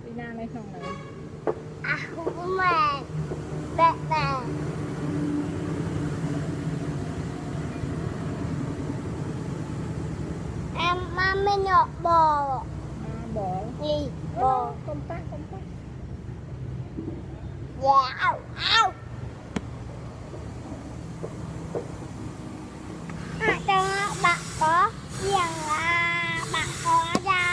đi na này không này Không mà bẹ bẹ em mới nhọ bò bò gì bò công tác dạ ao ao cho bạn có riêng là bạn có ra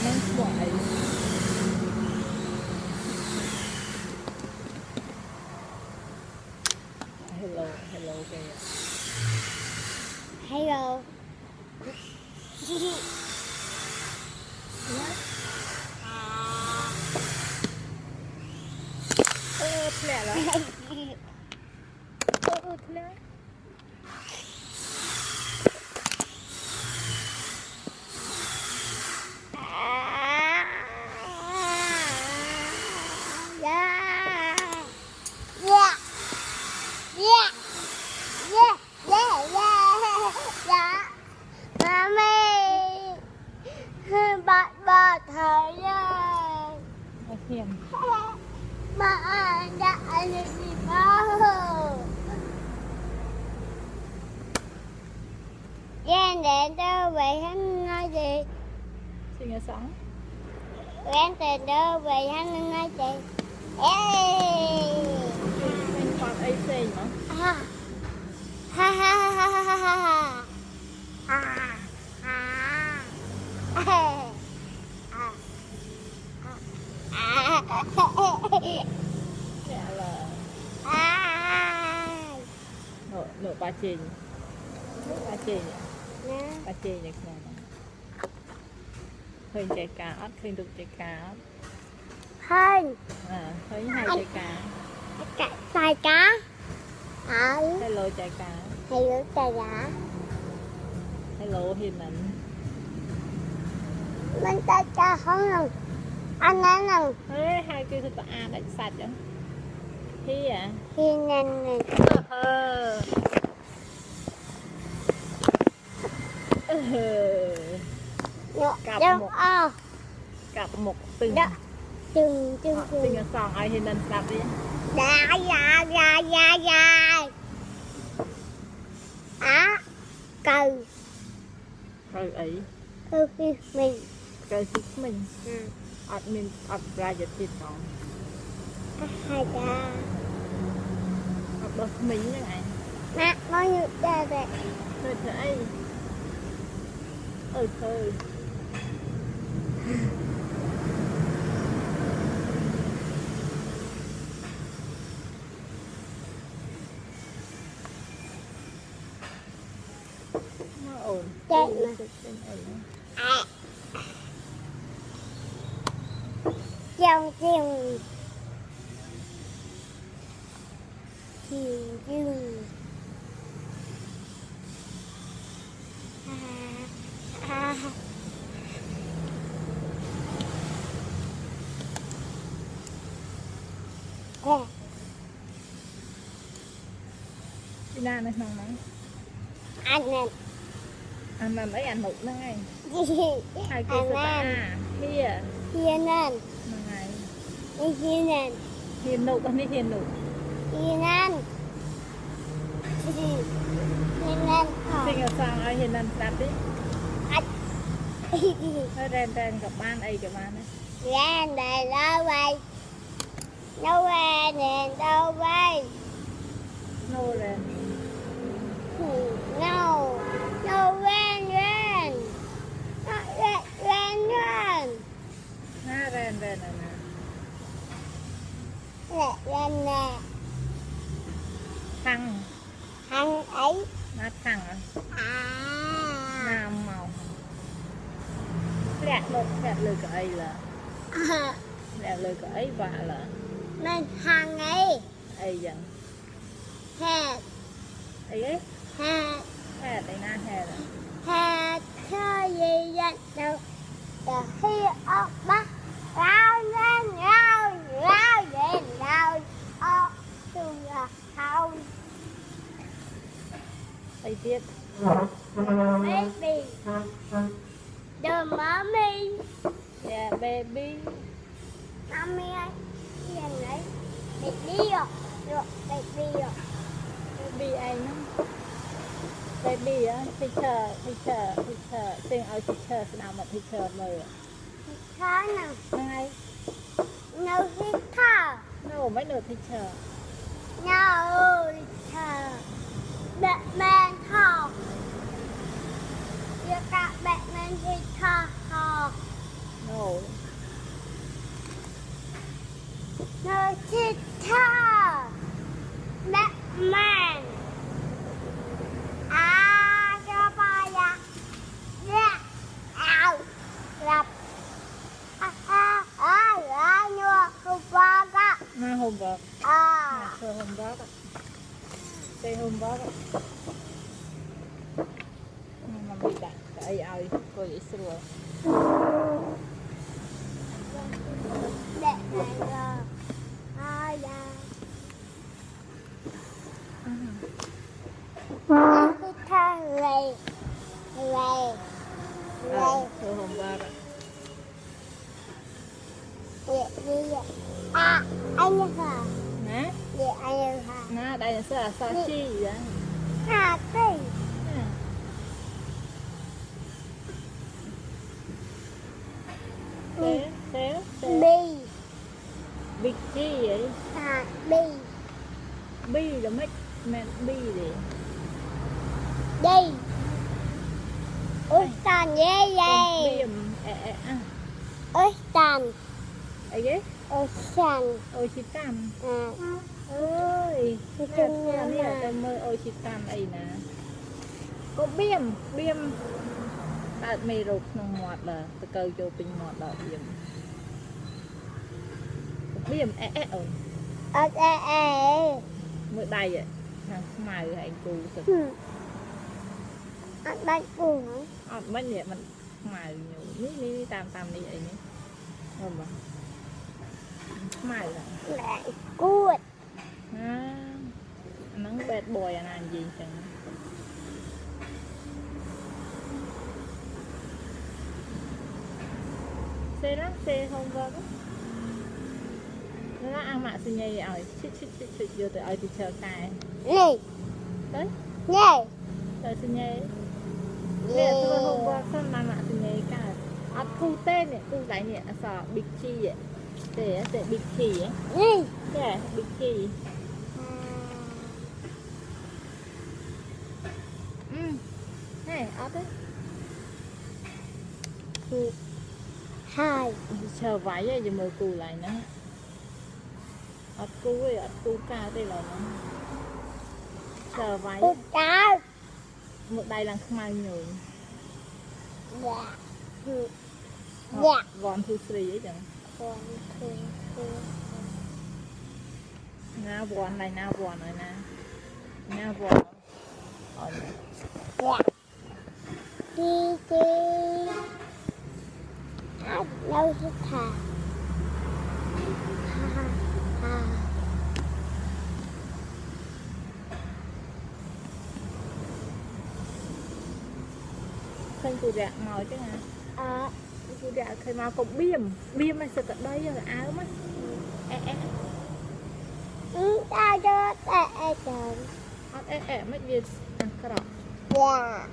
nó xoài hello kìa hello lẹ rồi lẹ Bà thấy hiền bà đã gì đâu Ghen đến đâu vậy hắn nói gì sinh nhật sống Ghen đến đâu vậy hắn nói gì mình còn ấy xì mà ha ha ha ha ha ha ha ha lẹ là nổ ba chì này khơi trái cá ớt khơi đục trái cá ớt hơn khơi hai trái cá tài cá hello trái cá hello tài cá hello hiền mình mình tài cá không nè anh nói nè ê hai kia thật đánh sạch chứ hi à hi nè cặp một từng từng là sòng ai thì nên sạp đi cầu ấy mình cầu thích mình mình ra giật thịt nó hai ta bớt mình như này má bao nhiêu đây vậy thôi thôi thôi ổn chạy mà chồng chồng chừng đi na này không nắng anh làm ấy ăn nụt nó ngay hai kia anh sao ta kia hiền anh mà ngày hiền anh hiền nụt anh đi hiền nụt hiền anh hiền anh sinh ở sang ai hiền anh làm đi hơi đèn gặp ban ấy gặp ban đấy Ren đây đâu vậy đâu về nè đâu vậy nô đèn no no ren ren ren na đèn này nè ren nè thăng thằng ấy na thăng nam màu lẹ lừa cái ấy là lẹ lừa cái ấy và là mình thằng ấy ai dần Head. ai ấy Head. hè đây na hè là Head. Cho gì vậy đâu. Giờ khi ở bắc. Rao lên rao. Rao lên rao. Ở chung là không. ai tiếp Baby. The mommy. yeah baby Mommy ơi. Cái gì đấy. Baby à. Được. Baby à. baby ai nó baby á teacher tiếng ao teacher nào mà teacher mời Khó nào. ngay No guitar. no mấy nửa teacher No guitar. Batman talk. You got Batman guitar talk. no No guitar. Batman. Cho ba ya. Yeah. Ow. Lặp. Nhua. Không qua đó. na homework chơi homework ạ chơi homework ạ mà bị đặt cái ai coi dễ sửa Để này rồi. Ya. Guitar lầy. Lầy. Lầy. chơi homework ạ Đi đi. Anh ơi hả? nè Đi anh ơi hả? nè đây là sa chi gì đó Cây. thế Bi. big chi vậy Bi. bi là mấy mẹ bi gì Đi. Ôi tàn ghê ghê. biềm Ôi tàn. ai ghé Ôi tàn. ôi chị tam À. ơi Cái nè chân nè này nè tao mơ ôi chị tam ấy nè có biềm bạn mày rụt nòng ngọt là tao câu cho pin ngọt là biềm ơi mới đây vậy thằng mày hay cô thật Anh đánh cuồng hả? mấy vậy mình mày nhiều ní tam đi vậy nhé không mà mày là Lại cuột. nắng bad boy anh làm gì chẳng xe đó xe không vâng nó ăn mạ sinh nhây rồi chít vô từ ơi thì chờ cài Nè. đấy Nè. chờ sinh nhây nè tôi không vâng xong mà mạ sinh nhây cài thu tên nè thu lại nè sợ big chi vậy để big chi ấy Nè. yeah big chi này ớt đấy Hai. chờ váy rồi mời cù lại nữa ớt cu ca đây là nó chờ váy Ôi trời. một đây là không ai nhồi Dạ. vòn thu sri ấy chẳng na vòn này na vòn rồi na vòn Dạ. Đi đi. Đâu hết thà. khơi cù rạ màu chứ hả cù rạ khơi màu cũng biềm này sợ cận đây là áo mắt Tao cho tệ trời. mất việc cỏ Dạ.